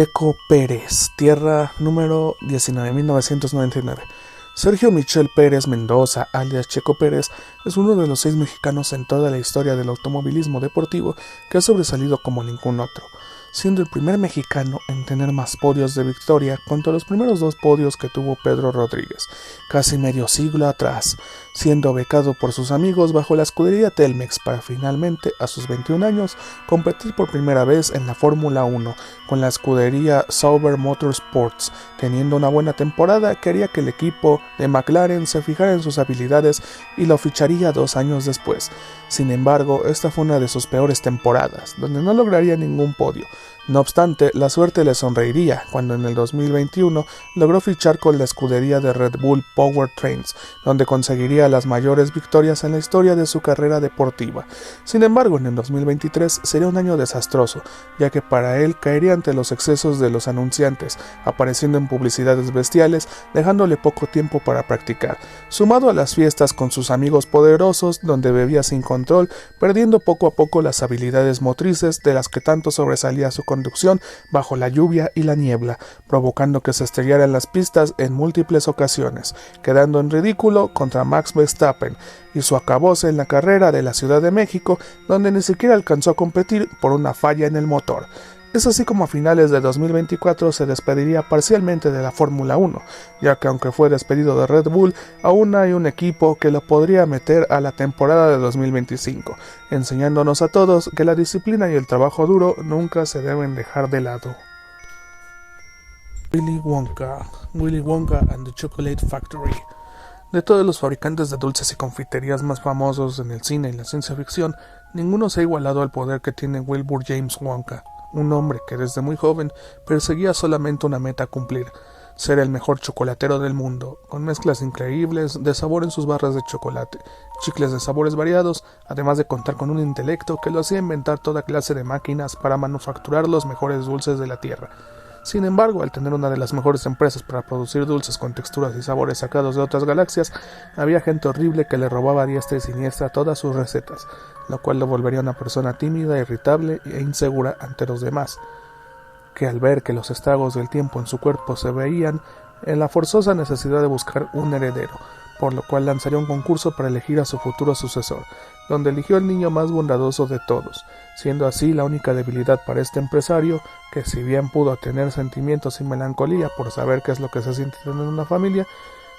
Checo Pérez, tierra número 19.999. Sergio Michel Pérez Mendoza, alias Checo Pérez, es uno de los 6 mexicanos en toda la historia del automovilismo deportivo que ha sobresalido como ningún otro, siendo el primer mexicano en tener más podios de victoria contra los primeros 2 podios que tuvo Pedro Rodríguez, casi medio siglo atrás, siendo becado por sus amigos bajo la escudería Telmex para finalmente, a sus 21 años, competir por primera vez en la Fórmula 1 con la escudería Sauber Motorsports, teniendo una buena temporada que haría que el equipo de McLaren se fijara en sus habilidades y lo ficharía 2 años después. Sin embargo, esta fue una de sus peores temporadas, donde no lograría ningún podio. No obstante, la suerte le sonreiría cuando en el 2021 logró fichar con la escudería de Red Bull Powertrains, donde conseguiría las mayores victorias en la historia de su carrera deportiva. Sin embargo, en el 2023 sería un año desastroso, ya que para él caería ante los excesos de los anunciantes, apareciendo en publicidades bestiales, dejándole poco tiempo para practicar, sumado a las fiestas con sus amigos poderosos, donde bebía sin control, perdiendo poco a poco las habilidades motrices de las que tanto sobresalía su conducción bajo la lluvia y la niebla, provocando que se estrellara en las pistas en múltiples ocasiones, quedando en ridículo contra Max Verstappen y su acabose en la carrera de la Ciudad de México, donde ni siquiera alcanzó a competir por una falla en el motor. Es así como a finales de 2024 se despediría parcialmente de la Fórmula 1, ya que aunque fue despedido de Red Bull, aún hay un equipo que lo podría meter a la temporada de 2025, enseñándonos a todos que la disciplina y el trabajo duro nunca se deben dejar de lado. Willy Wonka and the Chocolate Factory. De todos los fabricantes de dulces y confiterías más famosos en el cine y la ciencia ficción, ninguno se ha igualado al poder que tiene Wilbur James Wonka, un hombre que desde muy joven perseguía solamente una meta a cumplir: ser el mejor chocolatero del mundo, con mezclas increíbles de sabor en sus barras de chocolate, chicles de sabores variados, además de contar con un intelecto que lo hacía inventar toda clase de máquinas para manufacturar los mejores dulces de la tierra. Sin embargo, al tener una de las mejores empresas para producir dulces con texturas y sabores sacados de otras galaxias, había gente horrible que le robaba a diestra y siniestra todas sus recetas, lo cual lo volvería una persona tímida, irritable e insegura ante los demás, que al ver que los estragos del tiempo en su cuerpo se veían en la forzosa necesidad de buscar un heredero, por lo cual lanzaría un concurso para elegir a su futuro sucesor, donde eligió al niño más bondadoso de todos, siendo así la única debilidad para este empresario, que si bien pudo tener sentimientos y melancolía por saber qué es lo que se siente tener una familia,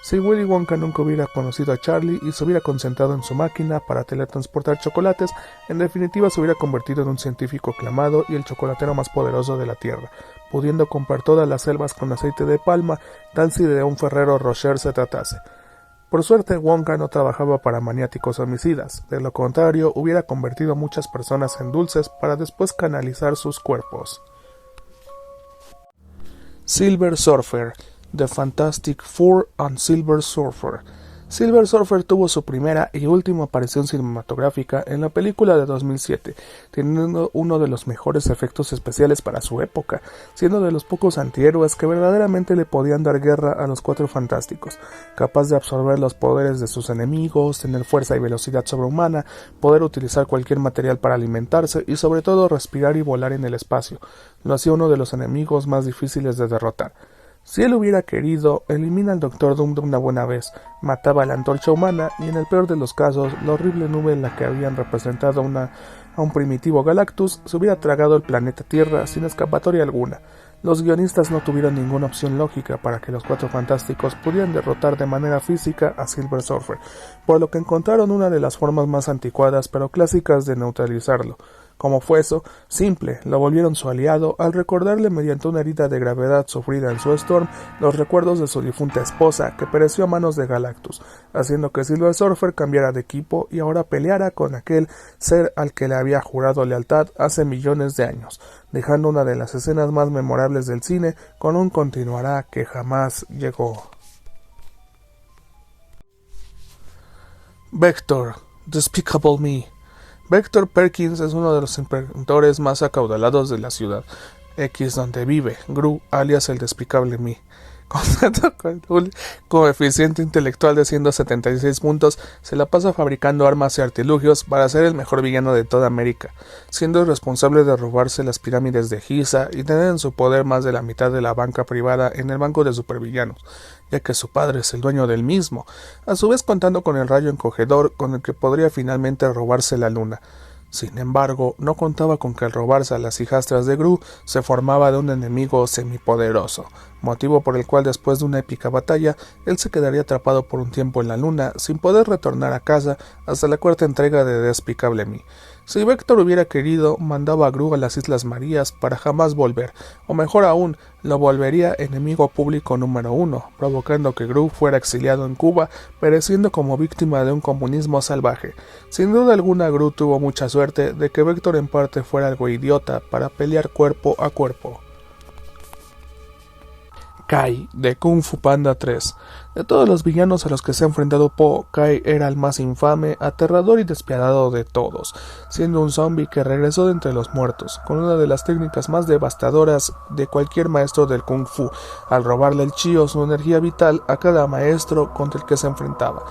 si Willy Wonka nunca hubiera conocido a Charlie y se hubiera concentrado en su máquina para teletransportar chocolates, en definitiva se hubiera convertido en un científico aclamado y el chocolatero más poderoso de la Tierra, pudiendo comprar todas las selvas con aceite de palma, tal si de un Ferrero Rocher se tratase. Por suerte, Wonka no trabajaba para maniáticos homicidas, de lo contrario hubiera convertido a muchas personas en dulces para después canalizar sus cuerpos. Silver Surfer, The Fantastic Four and Silver Surfer. Silver Surfer tuvo su primera y última aparición cinematográfica en la película de 2007, teniendo uno de los mejores efectos especiales para su época, siendo de los pocos antihéroes que verdaderamente le podían dar guerra a los Cuatro Fantásticos, capaz de absorber los poderes de sus enemigos, tener fuerza y velocidad sobrehumana, poder utilizar cualquier material para alimentarse y sobre todo respirar y volar en el espacio. Lo hacía uno de los enemigos más difíciles de derrotar. Si él hubiera querido, elimina al Doctor Doom de una buena vez, mataba a la Antorcha Humana y en el peor de los casos, la horrible nube en la que habían representado a un primitivo Galactus se hubiera tragado el planeta Tierra sin escapatoria alguna. Los guionistas no tuvieron ninguna opción lógica para que los Cuatro Fantásticos pudieran derrotar de manera física a Silver Surfer, por lo que encontraron una de las formas más anticuadas pero clásicas de neutralizarlo. Como fue eso, simple, lo volvieron su aliado al recordarle mediante una herida de gravedad sufrida en su Storm los recuerdos de su difunta esposa que pereció a manos de Galactus, haciendo que Silver Surfer cambiara de equipo y ahora peleara con aquel ser al que le había jurado lealtad hace millones de años, dejando una de las escenas más memorables del cine con un continuará que jamás llegó. Vector, Despicable Me. Vector Perkins es uno de los inventores más acaudalados de la ciudad X donde vive, Gru, alias el Despicable Me. Contando con un coeficiente intelectual de 176 puntos, se la pasa fabricando armas y artilugios para ser el mejor villano de toda América, siendo responsable de robarse las pirámides de Giza y tener en su poder más de la mitad de la banca privada en el banco de supervillanos, ya que su padre es el dueño del mismo, a su vez contando con el rayo encogedor con el que podría finalmente robarse la luna. Sin embargo, no contaba con que al robarse a las hijastras de Gru se formaba de un enemigo semipoderoso, motivo por el cual después de una épica batalla, él se quedaría atrapado por un tiempo en la luna sin poder retornar a casa hasta la cuarta entrega de Despicable Me. Si Vector hubiera querido, mandaba a Gru a las Islas Marías para jamás volver, o mejor aún, lo volvería enemigo público número 1, provocando que Gru fuera exiliado en Cuba, pereciendo como víctima de un comunismo salvaje. Sin duda alguna, Gru tuvo mucha suerte de que Vector en parte fuera algo idiota para pelear cuerpo a cuerpo. Kai, de Kung Fu Panda 3. De todos los villanos a los que se ha enfrentado Po, Kai era el más infame, aterrador y despiadado de todos, siendo un zombie que regresó de entre los muertos, con una de las técnicas más devastadoras de cualquier maestro del Kung Fu, al robarle el chi o su energía vital a cada maestro contra el que se enfrentaba.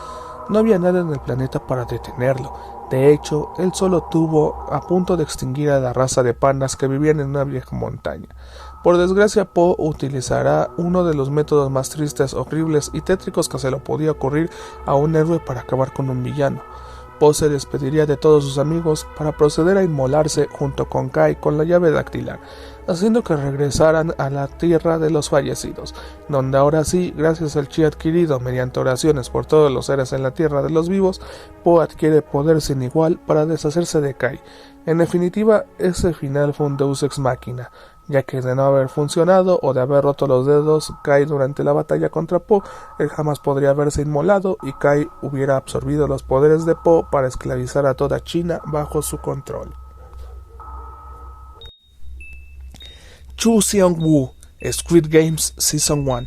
No había nada en el planeta para detenerlo. De hecho, él solo tuvo a punto de extinguir a la raza de pandas que vivían en una vieja montaña. Por desgracia, Po utilizará uno de los métodos más tristes, horribles y tétricos que se le podía ocurrir a un héroe para acabar con un villano. Po se despediría de todos sus amigos para proceder a inmolarse junto con Kai con la llave dactilar, haciendo que regresaran a la tierra de los fallecidos, donde ahora sí, gracias al chi adquirido mediante oraciones por todos los seres en la tierra de los vivos, Po adquiere poder sin igual para deshacerse de Kai. En definitiva, ese final fue un Deus Ex Machina, ya que de no haber funcionado o de haber roto los dedos Kai durante la batalla contra Po, él jamás podría haberse inmolado y Kai hubiera absorbido los poderes de Po para esclavizar a toda China bajo su control. Chu Seong-woo, Squid Games Season 1.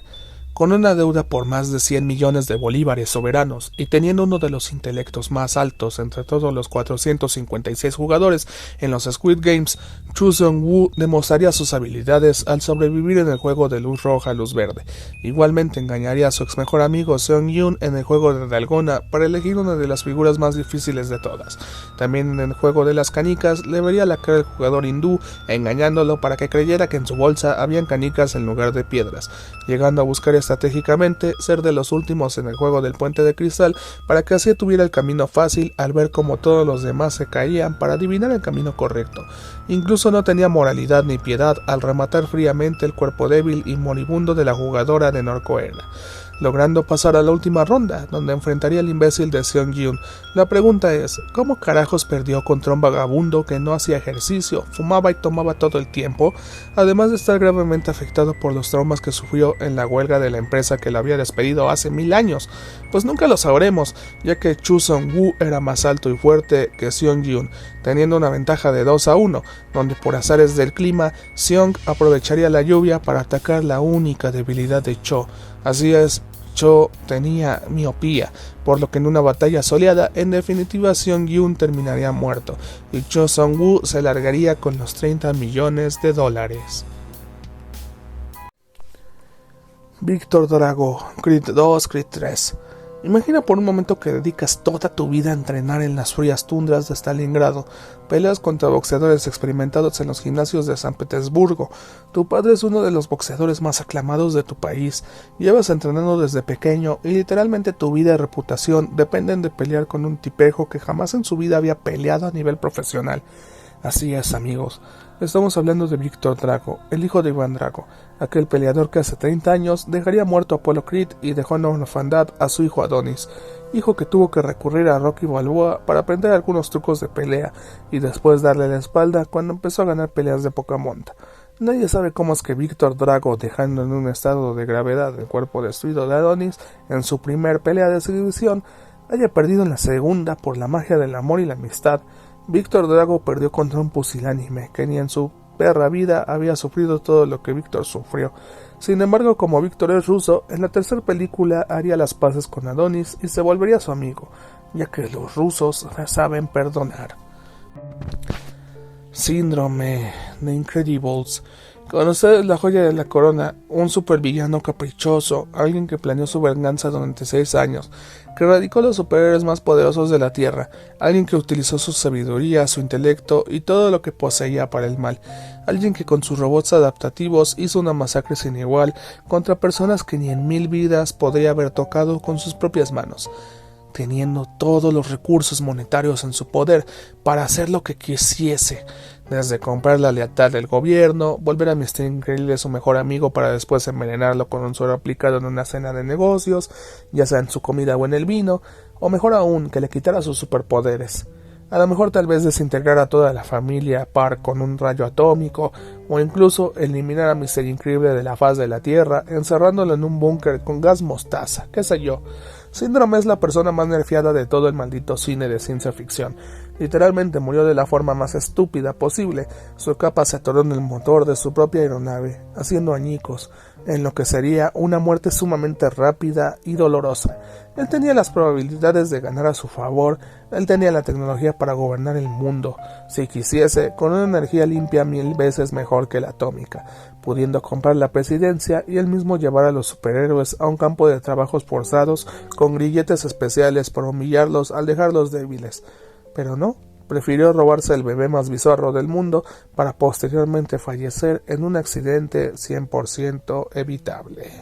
Con una deuda por más de 100 millones de bolívares soberanos y teniendo uno de los intelectos más altos entre todos los 456 jugadores en los Squid Games, Chu Seong-woo demostraría sus habilidades al sobrevivir en el juego de luz roja a luz verde. Igualmente engañaría a su ex mejor amigo Seong-yoon en el juego de Dalgona para elegir una de las figuras más difíciles de todas. También en el juego de las canicas le vería la cara al jugador hindú, engañándolo para que creyera que en su bolsa habían canicas en lugar de piedras, llegando a buscar estratégicamente ser de los últimos en el juego del puente de cristal para que así tuviera el camino fácil al ver como todos los demás se caían para adivinar el camino correcto. Incluso no tenía moralidad ni piedad al rematar fríamente el cuerpo débil y moribundo de la jugadora de Norcorea, logrando pasar a la última ronda, donde enfrentaría al imbécil de Seong-yoon. La pregunta es, ¿cómo carajos perdió contra un vagabundo que no hacía ejercicio, fumaba y tomaba todo el tiempo, además de estar gravemente afectado por los traumas que sufrió en la huelga de la empresa que lo había despedido hace 1000 años? Pues nunca lo sabremos, ya que Chu Seong-woo era más alto y fuerte que Seong-yoon, teniendo una ventaja de 2-1, donde por azares del clima, Seong aprovecharía la lluvia para atacar la única debilidad de Cho. Así es, Cho tenía miopía, por lo que en una batalla soleada, en definitiva Seong-yoon terminaría muerto, y Cho Seong-woo se largaría con los $30 millones. Víctor Drago, Creed 2, Creed 3. Imagina por un momento que dedicas toda tu vida a entrenar en las frías tundras de Stalingrado, peleas contra boxeadores experimentados en los gimnasios de San Petersburgo. Tu padre es uno de los boxeadores más aclamados de tu país. Llevas entrenando desde pequeño y literalmente tu vida y reputación dependen de pelear con un tipejo que jamás en su vida había peleado a nivel profesional. Así es, amigos. Estamos hablando de Víctor Drago, el hijo de Iván Drago, aquel peleador que hace 30 años dejaría muerto a Apollo Creed y dejó en orfandad a su hijo Adonis, hijo que tuvo que recurrir a Rocky Balboa para aprender algunos trucos de pelea y después darle la espalda cuando empezó a ganar peleas de poca monta. Nadie sabe cómo es que Víctor Drago, dejando en un estado de gravedad el cuerpo destruido de Adonis en su primer pelea de exhibición, haya perdido en la segunda por la magia del amor y la amistad. Víctor Drago perdió contra un pusilánime que ni en su perra vida había sufrido todo lo que Víctor sufrió. Sin embargo, como Víctor es ruso, en la tercera película haría las paces con Adonis y se volvería su amigo, ya que los rusos saben perdonar. Síndrome de Incredibles. Con ustedes la joya de la corona, un supervillano caprichoso, alguien que planeó su venganza durante 6 años, que erradicó los superhéroes más poderosos de la Tierra, alguien que utilizó su sabiduría, su intelecto y todo lo que poseía para el mal, alguien que con sus robots adaptativos hizo una masacre sin igual contra personas que ni en 1000 vidas podría haber tocado con sus propias manos, teniendo todos los recursos monetarios en su poder para hacer lo que quisiese, desde comprar la lealtad del gobierno, volver a Mr. Increíble su mejor amigo para después envenenarlo con un suero aplicado en una cena de negocios, ya sea en su comida o en el vino, o mejor aún, que le quitara sus superpoderes. A lo mejor tal vez desintegrar a toda la familia Park con un rayo atómico, o incluso eliminar a Mr. Increíble de la faz de la Tierra, encerrándolo en un búnker con gas mostaza, qué sé yo. Síndrome es la persona más nerfeada de todo el maldito cine de ciencia ficción. Literalmente murió de la forma más estúpida posible. Su capa se atoró en el motor de su propia aeronave, haciendo añicos, en lo que sería una muerte sumamente rápida y dolorosa. Él tenía las probabilidades de ganar a su favor, él tenía la tecnología para gobernar el mundo, si quisiese, con una energía limpia 1000 veces mejor que la atómica, pudiendo comprar la presidencia y él mismo llevar a los superhéroes a un campo de trabajos forzados con grilletes especiales para humillarlos al dejarlos débiles. Pero no, prefirió robarse el bebé más bizarro del mundo para posteriormente fallecer en un accidente 100% evitable.